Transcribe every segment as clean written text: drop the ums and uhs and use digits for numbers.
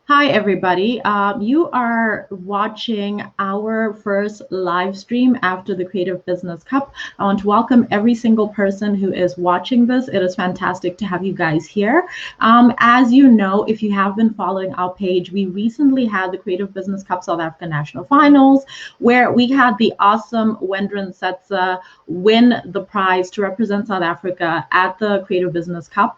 Hi, everybody. You are watching our first live stream after the Creative Business Cup. I want to welcome every single person who is watching this. It is fantastic to have you guys here. As you know, if you have been following our page, we recently had the Creative Business Cup South Africa National Finals, where we had the awesome Wendren Setzer win the prize to represent South Africa at the Creative Business Cup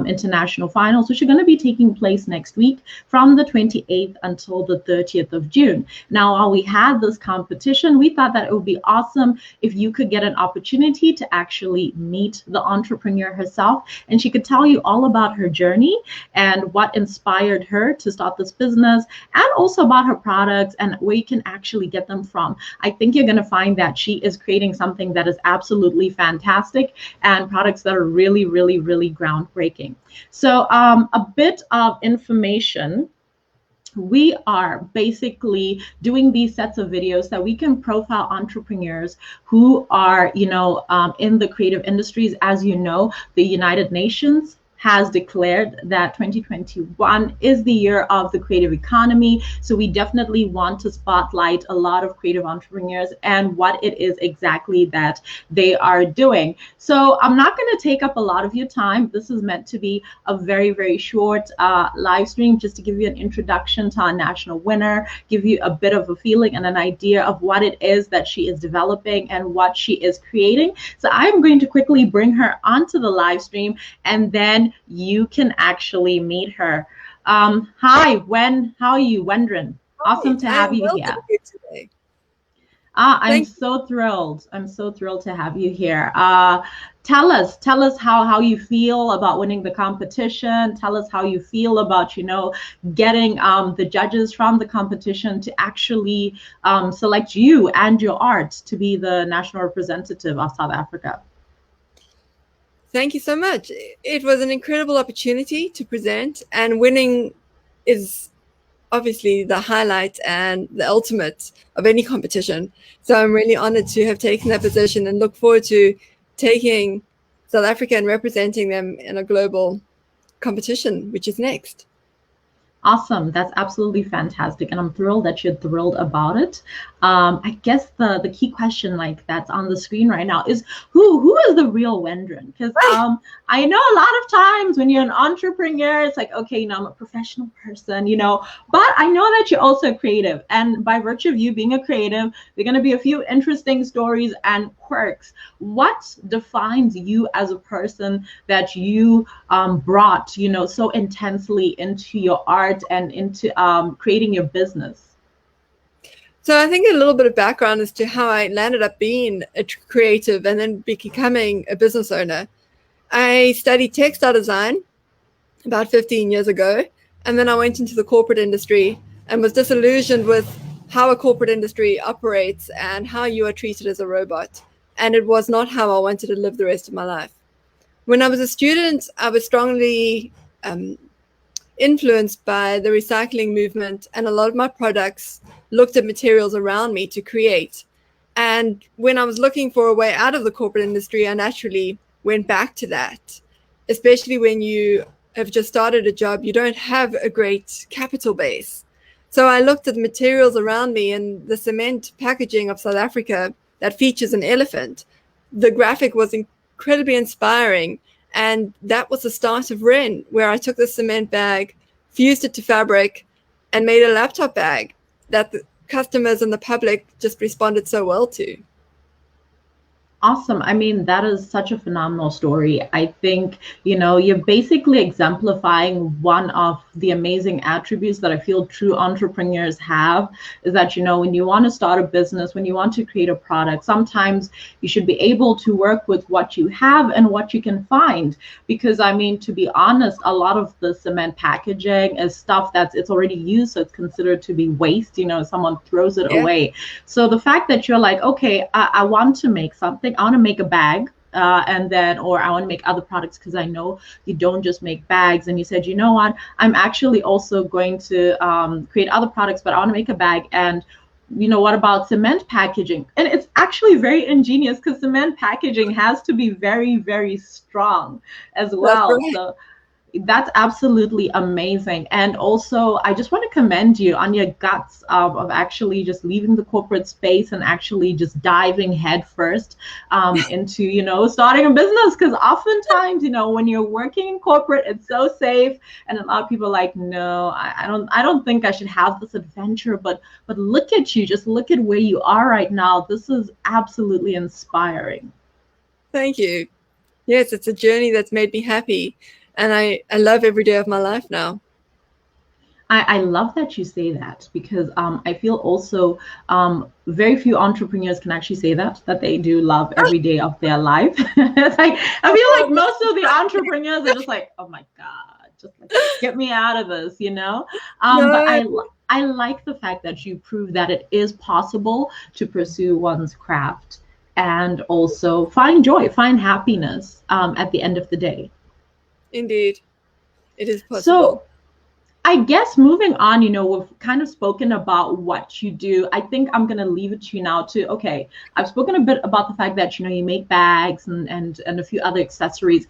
international finals, which are going to be taking place next week from the 28th until the 30th of June. Now, while we had this competition, we thought that it would be awesome if you could get an opportunity to actually meet the entrepreneur herself, and she could tell you all about her journey and what inspired her to start this business, and also about her products and where you can actually get them from. I think you're going to find that she is creating something that is absolutely fantastic and products that are really, really, really groundbreaking. So a bit of information. We are basically doing these sets of videos that we can profile entrepreneurs who are, in the creative industries. As you know, the United Nations has declared that 2021 is the year of the creative economy. So we definitely want to spotlight a lot of creative entrepreneurs and what it is exactly that they are doing. So I'm not going to take up a lot of your time. This is meant to be a very, very short live stream just to give you an introduction to our national winner, give you a bit of a feeling and an idea of what it is that she is developing and what she is creating. So I'm going to quickly bring her onto the live stream, and then you can actually meet her. Hi, how are you, Wendren? Hi, Awesome to I have am you well, here. thank you today. I'm Thank so thrilled. I'm so thrilled to have you here. Tell us how you feel about winning the competition. Tell us how you feel about, getting the judges from the competition to actually select you and your art to be the national representative of South Africa. Thank you so much. It was an incredible opportunity to present, and winning is obviously the highlight and the ultimate of any competition. So I'm really honored to have taken that position and look forward to taking South Africa and representing them in a global competition, which is next. Awesome. That's absolutely fantastic. And I'm thrilled that you're thrilled about it. I guess the key question like that's on the screen right now is who is the real Wendren? Because I know a lot of times when you're an entrepreneur, it's like, okay, I'm a professional person, but I know that you're also creative. And by virtue of you being a creative, there are going to be a few interesting stories and quirks. What defines you as a person that you brought, so intensely into your art and into creating your business? So I think a little bit of background as to how I landed up being a creative and then becoming a business owner. I studied textile design about 15 years ago, and then I went into the corporate industry and was disillusioned with how a corporate industry operates and how you are treated as a robot. And it was not how I wanted to live the rest of my life. When I was a student, I was strongly influenced by the recycling movement, and a lot of my products looked at materials around me to create. And when I was looking for a way out of the corporate industry, I naturally went back to that, especially when you have just started a job, you don't have a great capital base. So I looked at the materials around me, and the cement packaging of South Africa that features an elephant. The graphic was incredibly inspiring. And that was the start of Wren, where I took the cement bag, fused it to fabric, and made a laptop bag that the customers and the public just responded so well to. Awesome. I mean, that is such a phenomenal story. I think, you're basically exemplifying one of the amazing attributes that I feel true entrepreneurs have is that, when you want to start a business, when you want to create a product, sometimes you should be able to work with what you have and what you can find. Because, I mean, to be honest, a lot of the cement packaging is stuff it's already used, so it's considered to be waste. Someone throws it away. So the fact that you're like, okay, I want to make something. I want to make a bag, or I want to make other products because I know you don't just make bags. And you said, what? I'm actually also going to create other products, but I want to make a bag. And what about cement packaging? And it's actually very ingenious because cement packaging has to be very, very strong as well. Right. So That's absolutely amazing. And also, I just want to commend you on your guts of actually just leaving the corporate space and actually just diving headfirst into, starting a business. Because oftentimes, when you're working in corporate, it's so safe. And a lot of people are like, no, I don't think I should have this adventure. But look at you, just look at where you are right now. This is absolutely inspiring. Thank you. Yes, it's a journey that's made me happy. And I love every day of my life now. I love that you say that because I feel also very few entrepreneurs can actually say that they do love every day of their life. It's like I feel like most of the entrepreneurs are just like, oh my God, just like get me out of this, But I like the fact that you prove that it is possible to pursue one's craft and also find joy, find happiness at the end of the day. Indeed, it is possible. So I guess moving on, we've kind of spoken about what you do. I think I'm going to leave it to you now to, okay, I've spoken a bit about the fact that, you make bags and a few other accessories.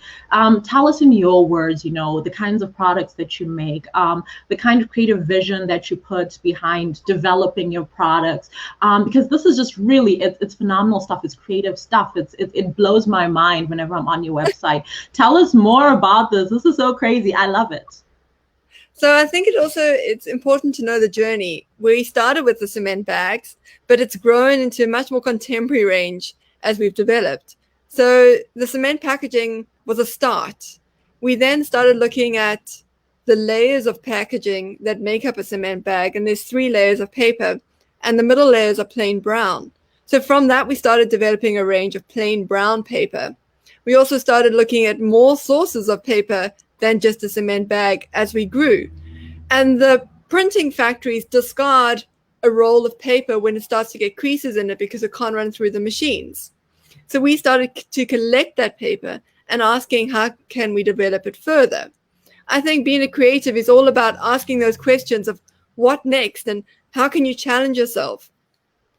Tell us in your words, the kinds of products that you make, the kind of creative vision that you put behind developing your products. Because this is just really, it's phenomenal stuff. It's creative stuff. It blows my mind whenever I'm on your website. Tell us more about this. This is so crazy. I love it. So I think it's important to know the journey. We started with the cement bags, but it's grown into a much more contemporary range as we've developed. So the cement packaging was a start. We then started looking at the layers of packaging that make up a cement bag, and there's 3 layers of paper, and the middle layers are plain brown. So from that, we started developing a range of plain brown paper. We also started looking at more sources of paper than just a cement bag as we grew. And the printing factories discard a roll of paper when it starts to get creases in it because it can't run through the machines. So we started to collect that paper and asking how can we develop it further. I think being a creative is all about asking those questions of what next and how can you challenge yourself.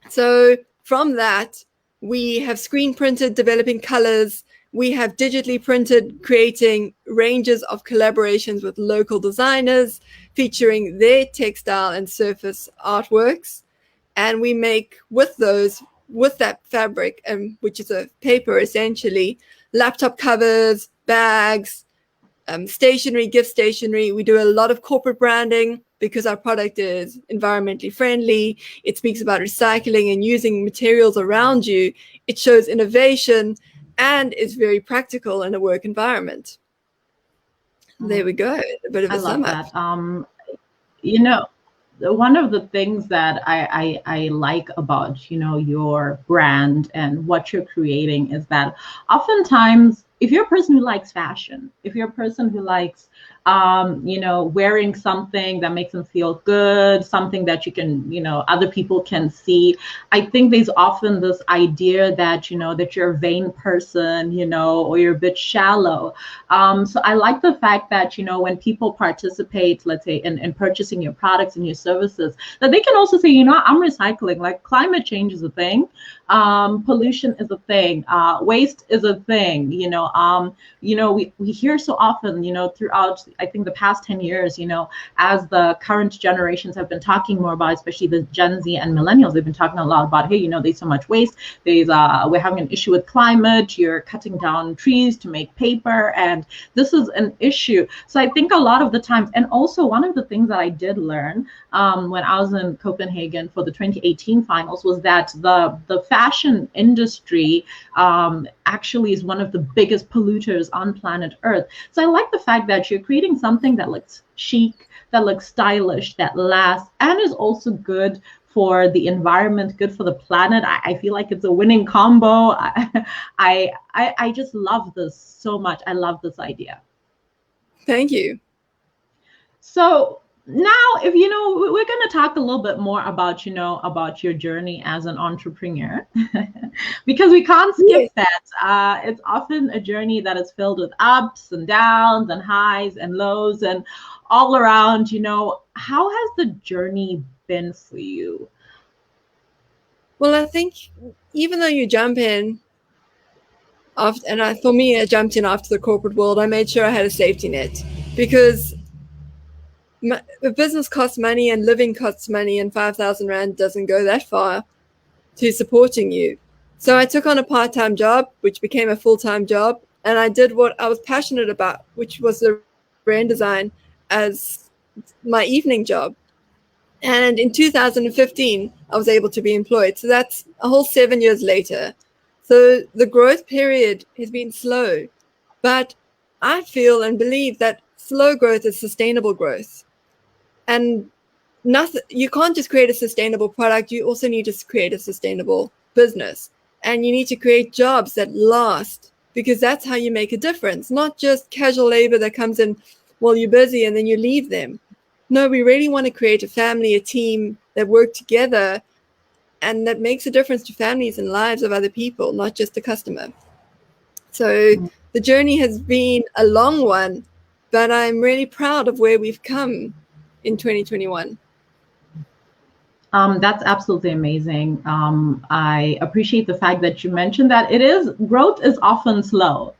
So from that, we have screen printed, developing colors. We have digitally printed, creating ranges of collaborations with local designers, featuring their textile and surface artworks. And we make with that fabric, which is a paper essentially, laptop covers, bags, stationery, gift stationery. We do a lot of corporate branding because our product is environmentally friendly. It speaks about recycling and using materials around you. It shows innovation and is very practical in a work environment. There we go. A bit of a sum up. One of the things that I like about, your brand and what you're creating is that oftentimes, if you're a person who likes fashion, if you're a person who likes, wearing something that makes them feel good, something that you can, other people can see. I think there's often this idea that, that you're a vain person, or you're a bit shallow. So I like the fact that, when people participate, let's say, in purchasing your products and your services, that they can also say, I'm recycling, like climate change is a thing. Pollution is a thing. Waste is a thing. We hear so often, throughout, I think, the past 10 years, as the current generations have been talking more about, especially the Gen Z and millennials, they've been talking a lot about, hey, there's so much waste. We're having an issue with climate. You're cutting down trees to make paper, and this is an issue. So I think a lot of the times, and also one of the things that I did learn when I was in Copenhagen for the 2018 finals was that the fashion industry actually is one of the biggest polluters on planet Earth. So I like the fact that you're creating something that looks chic, that looks stylish, that lasts, and is also good for the environment, good for the planet. I feel like it's a winning combo. I just love this so much. I love this idea. Thank you. So now, if we're going to talk a little bit more about about your journey as an entrepreneur, because we can't skip that. It's often a journey that is filled with ups and downs and highs and lows and all around. How has the journey been for you? Well, I think even though you jump in after, for me, I jumped in after the corporate world, I made sure I had a safety net. because a business costs money and living costs money, and 5,000 Rand doesn't go that far to supporting you. So I took on a part-time job, which became a full-time job, and I did what I was passionate about, which was the Wren Design, as my evening job. And in 2015, I was able to be employed. So that's a whole 7 years later. So the growth period has been slow, but I feel and believe that slow growth is sustainable growth. And you can't just create a sustainable product. You also need to create a sustainable business. And you need to create jobs that last, because that's how you make a difference. Not just casual labor that comes in while you're busy and then you leave them. No, we really want to create a family, a team that work together and that makes a difference to families and lives of other people, not just the customer. So the journey has been a long one, but I'm really proud of where we've come in 2021. That's absolutely amazing. I appreciate the fact that you mentioned that growth is often slow.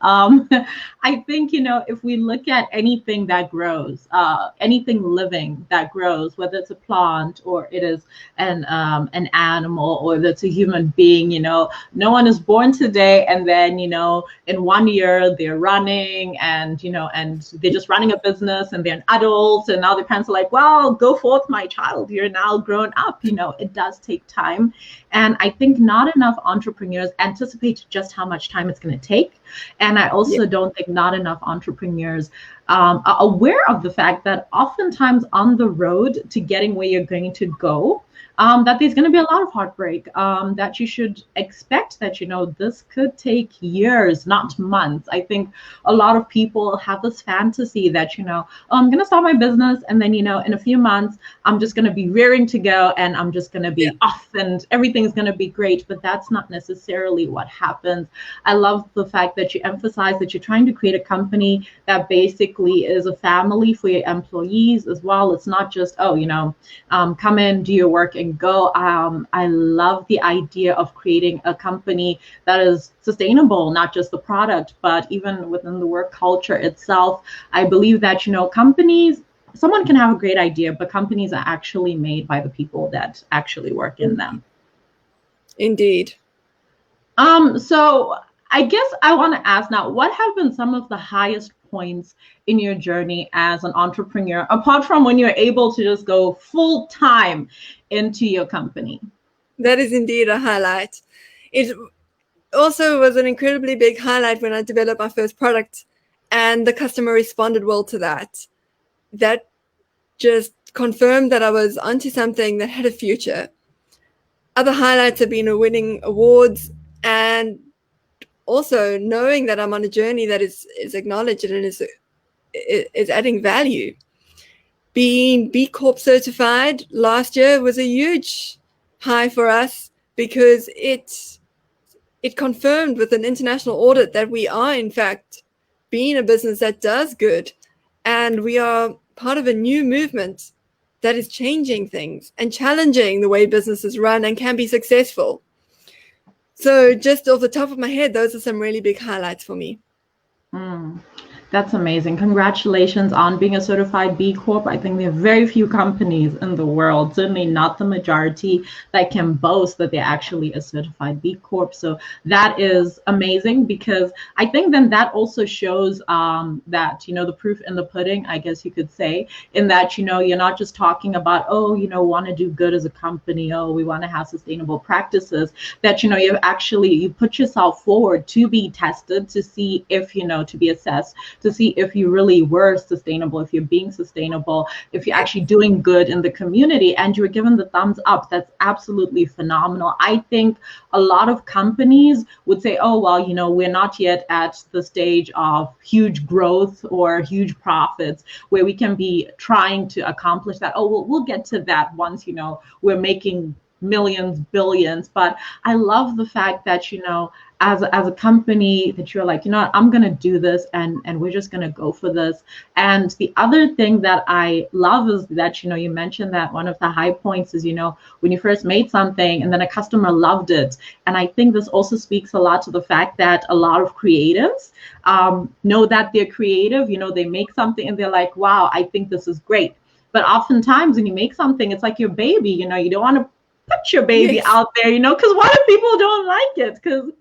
I think, if we look at anything that grows, anything living that grows, whether it's a plant or it is an animal or it's a human being, no one is born today and then, in 1 year they're running and, and they're just running a business and they're an adult and now their parents are like, well, go forth, my child, you're now grown up. It does take time. And I think not enough entrepreneurs anticipate just how much time it's going to take. And I also don't think not enough entrepreneurs are aware of the fact that oftentimes on the road to getting where you're going to go, that there's going to be a lot of heartbreak, that you should expect that, this could take years, not months. I think a lot of people have this fantasy that, I'm going to start my business and then, in a few months, I'm just going to be rearing to go and I'm just going to be off and everything's going to be great. But that's not necessarily what happens. I love the fact that you emphasize that you're trying to create a company that basically is a family for your employees as well. It's not just, come in, do your work and go. I love the idea of creating a company that is sustainable, not just the product, but even within the work culture itself. I believe that, companies, someone can have a great idea, but companies are actually made by the people that actually work in them. Indeed. So I guess I want to ask now, what have been some of the highest points in your journey as an entrepreneur, apart from when you're able to just go full time into your company? That is indeed a highlight. It also was an incredibly big highlight when I developed my first product and the customer responded well to that. That just confirmed that I was onto something that had a future. Other highlights have been winning awards and also knowing that I'm on a journey that is acknowledged and is adding value. Being B Corp certified last year was a huge high for us because it confirmed with an international audit that we are in fact being a business that does good, and we are part of a new movement that is changing things and challenging the way businesses run and can be successful. So just off the top of my head, those are some really big highlights for me. That's amazing. Congratulations on being a certified B Corp. I think there are very few companies in the world, certainly not the majority, that can boast that they're actually a certified B Corp. So that is amazing, because I think then that also shows that, the proof in the pudding, I guess you could say, in that, you're not just talking about, want to do good as a company. We want to have sustainable practices, that, you put yourself forward to be tested, to see if, to be assessed, to see if you really were sustainable, if you're being sustainable, if you're actually doing good in the community, and you were given the thumbs up. That's absolutely phenomenal. I think a lot of companies would say, we're not yet at the stage of huge growth or huge profits where we can be trying to accomplish that. We'll get to that once, we're making millions, billions. But I love the fact that, as a company, that you're like, I'm going to do this, and we're just going to go for this. And the other thing that I love is that, you mentioned that one of the high points is, when you first made something and then a customer loved it. And I think this also speaks a lot to the fact that a lot of creatives know that they're creative. They make something and they're like, wow, I think this is great. But oftentimes when you make something, it's like your baby. You don't want to put your baby out there, because what if people don't like it? Because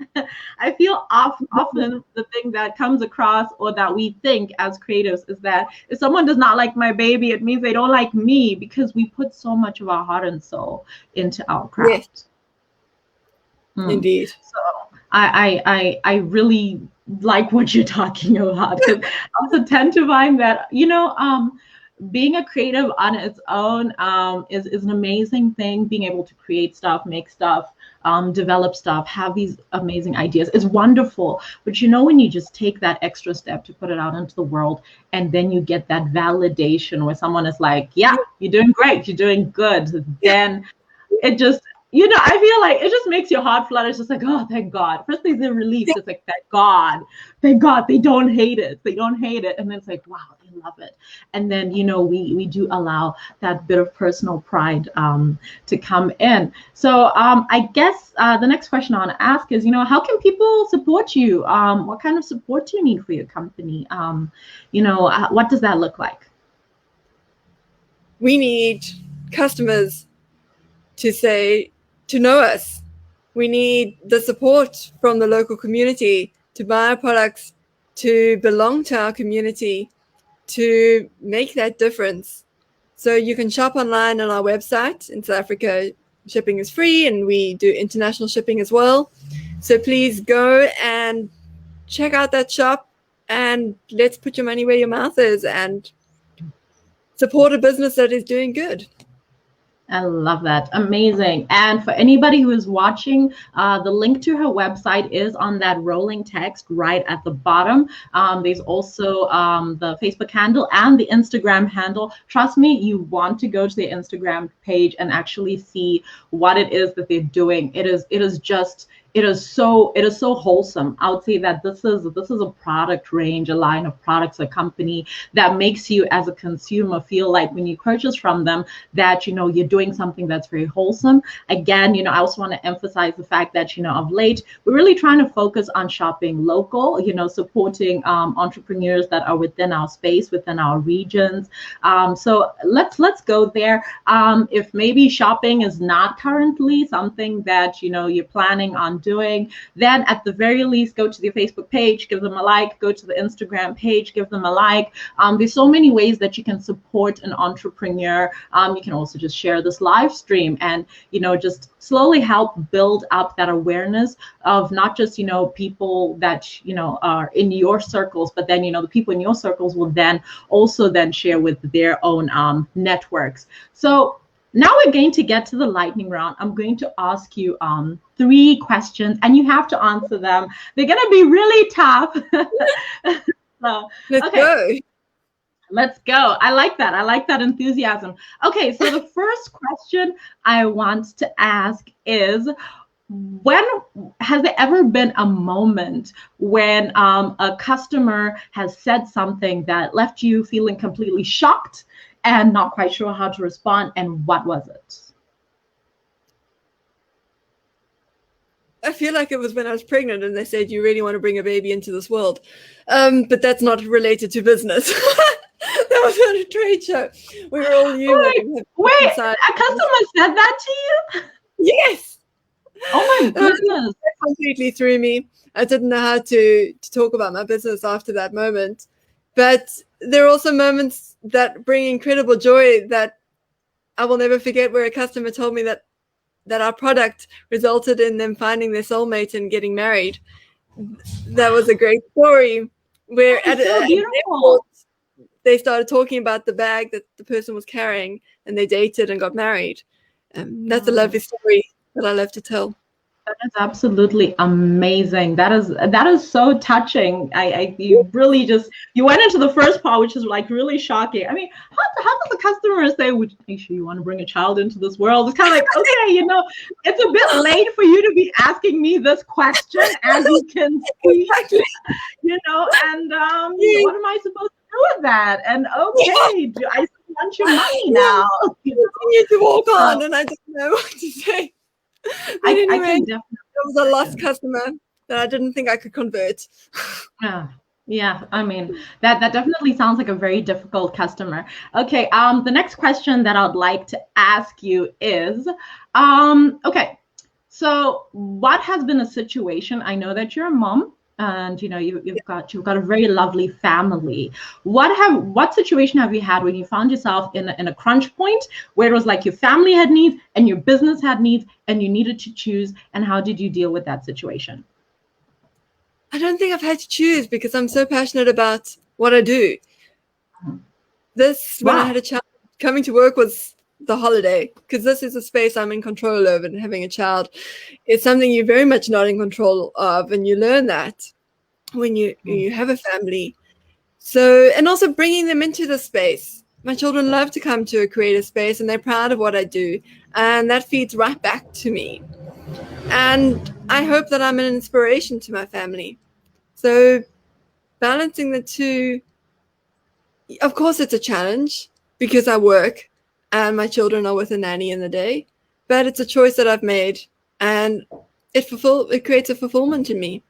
I feel often the thing that comes across, or that we think as creatives, is that if someone does not like my baby, it means they don't like me, because we put so much of our heart and soul into our craft. Indeed. So I really like what you're talking about, because I also tend to find that, being a creative on its own is an amazing thing. Being able to create stuff, make stuff, develop stuff, have these amazing ideas is wonderful. But when you just take that extra step to put it out into the world, and then you get that validation where someone is like, yeah, you're doing great, you're doing good, then it just, I feel like it just makes your heart flutter. It's just like, oh, thank God. First there's the relief. It's like, thank God, they don't hate it. They don't hate it. And then it's like, wow, they love it. And then, we do allow that bit of personal pride to come in. So I guess the next question I want to ask is, how can people support you? What kind of support do you need for your company? What does that look like? We need customers to know us. We need the support from the local community to buy our products, to belong to our community, to make that difference. So you can shop online on our website. In South Africa, shipping is free, and we do international shipping as well. So please go and check out that shop, and let's put your money where your mouth is and support a business that is doing good. I love that. Amazing. And for anybody who is watching, the link to her website is on that rolling text right at the bottom. There's also the Facebook handle and the Instagram handle. Trust me, you want to go to the Instagram page and actually see what it is that they're doing. It is so wholesome. I would say that this is a product range, a line of products, a company that makes you as a consumer feel like when you purchase from them that you're doing something that's very wholesome. Again, I also want to emphasize the fact that of late we're really trying to focus on shopping local, supporting entrepreneurs that are within our space, within our regions. So let's go there. If maybe shopping is not currently something that you're planning on doing, then at the very least go to the Facebook page, give them a like, go to the Instagram page, give them a like. There's so many ways that you can support an entrepreneur. You can also just share this live stream and just slowly help build up that awareness of not just people that are in your circles, but then the people in your circles will then also then share with their own networks. So now we're going to get to the lightning round. I'm going to ask you 3 questions, and you have to answer them. They're going to be really tough. So, Let's go. Let's go. I like that. I like that enthusiasm. Okay, so the first question I want to ask is, when has there ever been a moment when a customer has said something that left you feeling completely shocked and not quite sure how to respond, and what was it? I feel like it was when I was pregnant and they said, you really want to bring a baby into this world. But that's not related to business. That was on a trade show. We were all human. Wait, a customer said that to you? Yes. Oh my goodness. That completely threw me. I didn't know how to talk about my business after that moment. But there are also moments that bring incredible joy that I will never forget, where a customer told me that our product resulted in them finding their soulmate and getting married. That was a great story. Where at an airport, they started talking about the bag that the person was carrying, and they dated and got married. That's a lovely story that I love to tell. is absolutely amazing. That is so touching. You really just you went into the first part, which is like really shocking. I mean, how does the customer say, "Would you make sure you want to bring a child into this world?" It's kind of like, okay, it's a bit late for you to be asking me this question, as you can see, Exactly. And what am I supposed to do with that? And okay, do I still want your money now? Continue to walk on, So and I don't know what to say. But I anyway, can definitely. there was a lost customer that I didn't think I could convert. Yeah, I mean that definitely sounds like a very difficult customer. Okay, the next question that I'd like to ask you is, okay, so what has been a situation? I know that you're a mom, and you've got a very lovely family. What situation have you had when you found yourself in a crunch point where it was like your family had needs and your business had needs and you needed to choose, and how did you deal with that situation? I don't think I've had to choose because I'm so passionate about what I do. When I Wow. had a child, coming to work was the holiday, because this is a space I'm in control of, and having a child is something you're very much not in control of, and you learn that when you have a family. So, and also bringing them into the space. My children love to come to a creative space, and they're proud of what I do, and that feeds right back to me. And I hope that I'm an inspiration to my family. So balancing the two, of course, it's a challenge because I work and my children are with a nanny in the day, but it's a choice that I've made, and it creates a fulfillment in me.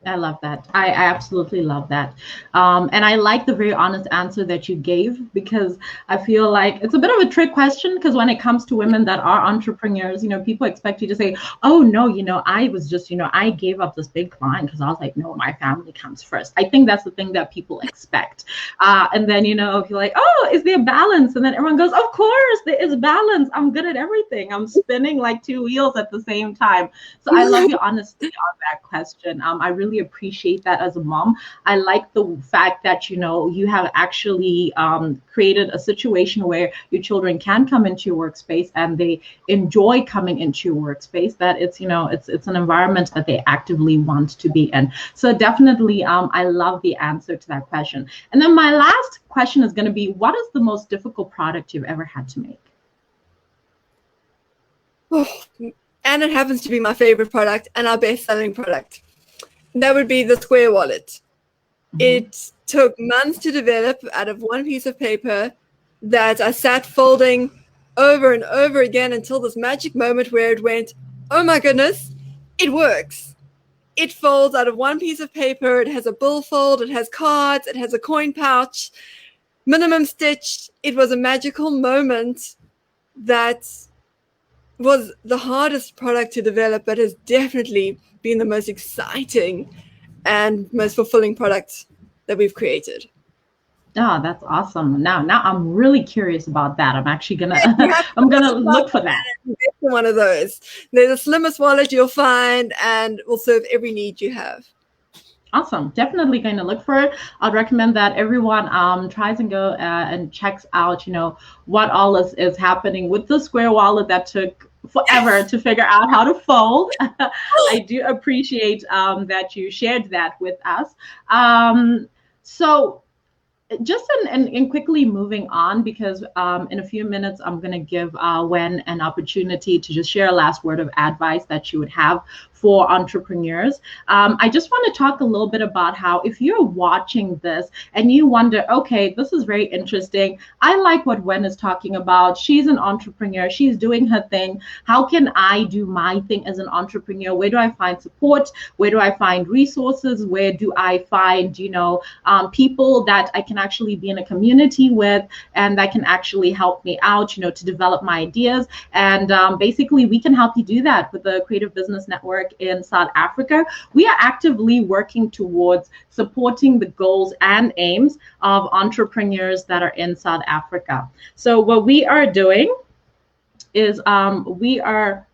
I love that. I absolutely love that. And I like the very honest answer that you gave, because I feel like it's a bit of a trick question, because when it comes to women that are entrepreneurs, people expect you to say, oh, no, I was just, I gave up this big client because I was like, no, my family comes first. I think that's the thing that people expect. And then, if you're like, oh, is there balance? And then everyone goes, of course, there is balance. I'm good at everything. I'm spinning like two wheels at the same time. So I love your honesty on that question. I really appreciate that as a mom. I like the fact that you have actually created a situation where your children can come into your workspace and they enjoy coming into your workspace. That it's an environment that they actively want to be in. So definitely, I love the answer to that question. And then my last question is going to be, what is the most difficult product you've ever had to make? Oh, and it happens to be my favorite product and our best-selling product. That would be the Square Wallet. It took months to develop out of one piece of paper that I sat folding over and over again until this magic moment where it went, oh my goodness, it works. It folds out of one piece of paper. It has a billfold. It has cards. It has a coin pouch, minimum stitch. It was a magical moment that was the hardest product to develop, but has definitely been the most exciting and most fulfilling product that we've created. Oh, that's awesome. Now I'm really curious about that. I'm actually gonna look for that. One of those. They're the slimmest wallet you'll find and will serve every need you have. Awesome. Definitely going to look for it. I'd recommend that everyone tries and go and checks out, what all is happening with the Square Wallet that took forever to figure out how to fold. I do appreciate that you shared that with us. So just in quickly moving on, because in a few minutes I'm going to give Wen an opportunity to just share a last word of advice that you would have for entrepreneurs. I just want to talk a little bit about how, if you're watching this and you wonder, okay, this is very interesting. I like what Wen is talking about. She's an entrepreneur. She's doing her thing. How can I do my thing as an entrepreneur? Where do I find support? Where do I find resources? Where do I find, people that I can actually be in a community with and that can actually help me out, to develop my ideas? And basically, we can help you do that with the Creative Business Network in South Africa. We are actively working towards supporting the goals and aims of entrepreneurs that are in South Africa. So what we are doing is we are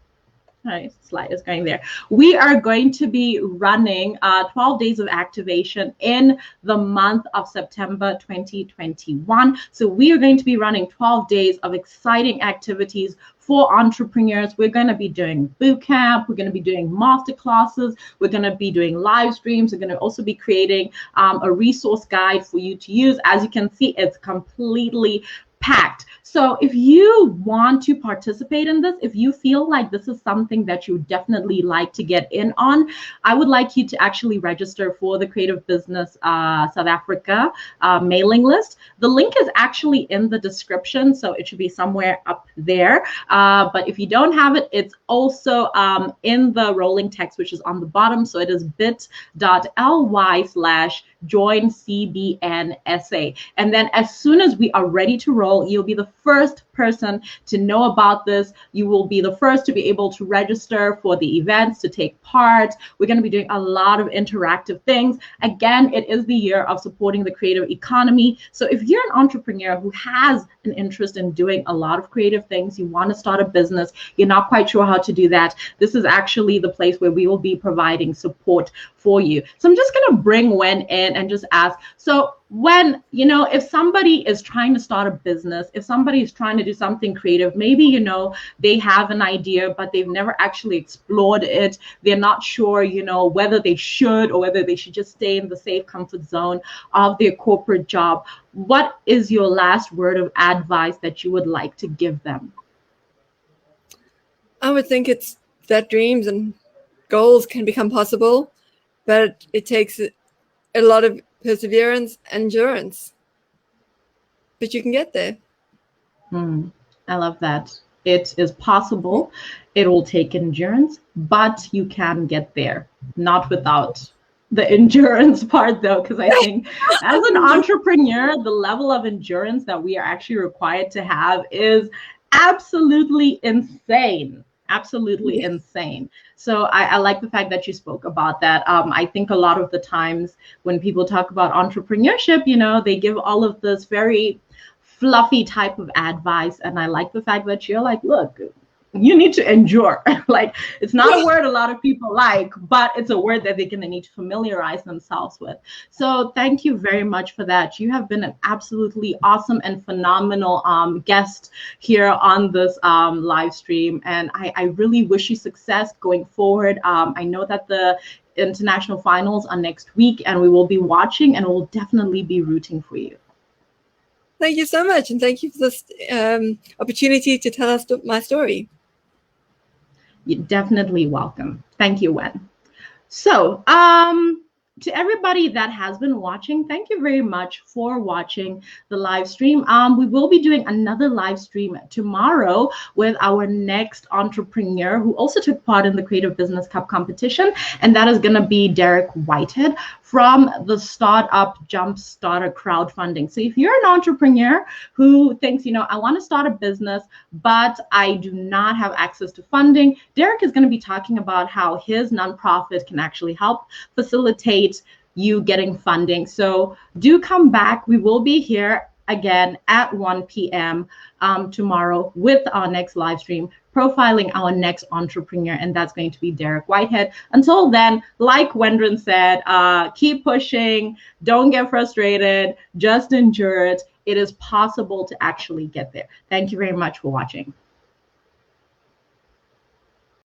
All right, slide is going there. We are going to be running 12 days of activation in the month of September 2021. So we are going to be running 12 days of exciting activities for entrepreneurs. We're going to be doing boot camp. We're going to be doing master classes. We're going to be doing live streams. We're going to also be creating a resource guide for you to use. As you can see, it's completely packed. So if you want to participate in this, if you feel like this is something that you definitely like to get in on, I would like you to actually register for the Creative Business South Africa mailing list. The link is actually in the description, so it should be somewhere up there. But if you don't have it, it's also in the rolling text, which is on the bottom. So it is bit.ly/joincbnsa. And then as soon as we are ready to roll, you'll be the first person to know about this. You will be the first to be able to register for the events, to take part. We're going to be doing a lot of interactive things. Again, it is the year of supporting the creative economy. So if you're an entrepreneur who has an interest in doing a lot of creative things, you want to start a business, you're not quite sure how to do that, this is actually the place where we will be providing support for you. So I'm just going to bring Wen in and just ask, so when, if somebody is trying to start a business, if somebody is trying to do something creative, maybe, they have an idea, but they've never actually explored it. They're not sure, whether they should or whether they should just stay in the safe comfort zone of their corporate job. What is your last word of advice that you would like to give them? I would think it's that dreams and goals can become possible, but it takes a lot of perseverance and endurance. But you can get there. I love that. It is possible. It will take endurance, but you can get there. Not without the endurance part, though, because I think as an entrepreneur, the level of endurance that we are actually required to have is absolutely insane. Absolutely insane. So I like the fact that you spoke about that. I think a lot of the times when people talk about entrepreneurship, they give all of this very fluffy type of advice. And I like the fact that you're like, look, you need to endure. Like, it's not a word a lot of people like, but it's a word that they're going to need to familiarize themselves with. So thank you very much for that. You have been an absolutely awesome and phenomenal guest here on this live stream. And I really wish you success going forward. I know that the international finals are next week, and we will be watching, and we'll definitely be rooting for you. Thank you so much. And thank you for this opportunity to tell us my story. You're definitely welcome. Thank you, Wen. So, to everybody that has been watching, thank you very much for watching the live stream. We will be doing another live stream tomorrow with our next entrepreneur who also took part in the Creative Business Cup competition, and that is going to be Derek Whitehead from the Startup Jumpstarter crowdfunding. So if you're an entrepreneur who thinks, I want to start a business, but I do not have access to funding, Derek is going to be talking about how his nonprofit can actually help facilitate you getting funding. So do come back. We will be here again at 1 p.m. Tomorrow with our next live stream, profiling our next entrepreneur, and that's going to be Derek Whitehead. Until then, like Wendren said, keep pushing, don't get frustrated, just endure it. It is possible to actually get there. Thank you very much for watching.